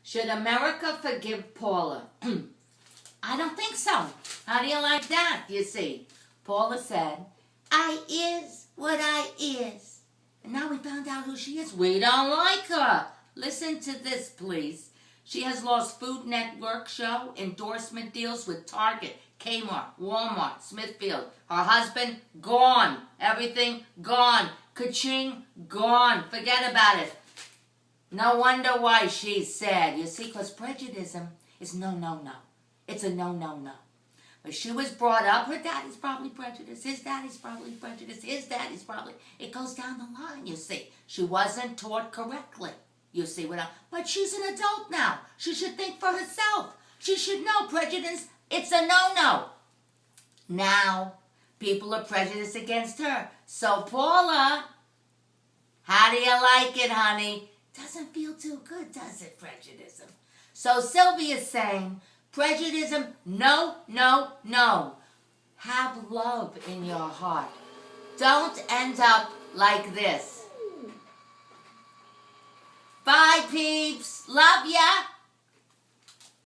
Should America forgive Paula? I don't think so. How do you like that, you see? Paula said, I is what I is. And now we found out who she is. We don't like her. Listen to this, please. She has lost Food Network show, endorsement deals with Target, Kmart, Walmart, Smithfield. Her husband, gone. Everything, gone. Ka-ching, gone. Forget about it. No wonder why she's sad. You see, because prejudice is no, no, no. It's a no, no, no. But she was brought up, her daddy's probably prejudiced, his daddy's probably prejudiced, his daddy's probably... It goes down the line, you see. She wasn't taught correctly, you see. But she's an adult now. She should think for herself. She should know prejudice, it's a no-no. Now, people are prejudiced against her. So, Paula, how do you like it, honey? Doesn't feel too good, does it, prejudice? So Sylvia's saying, prejudice, no, no, no. Have love in your heart. Don't end up like this. Bye, peeps. Love ya.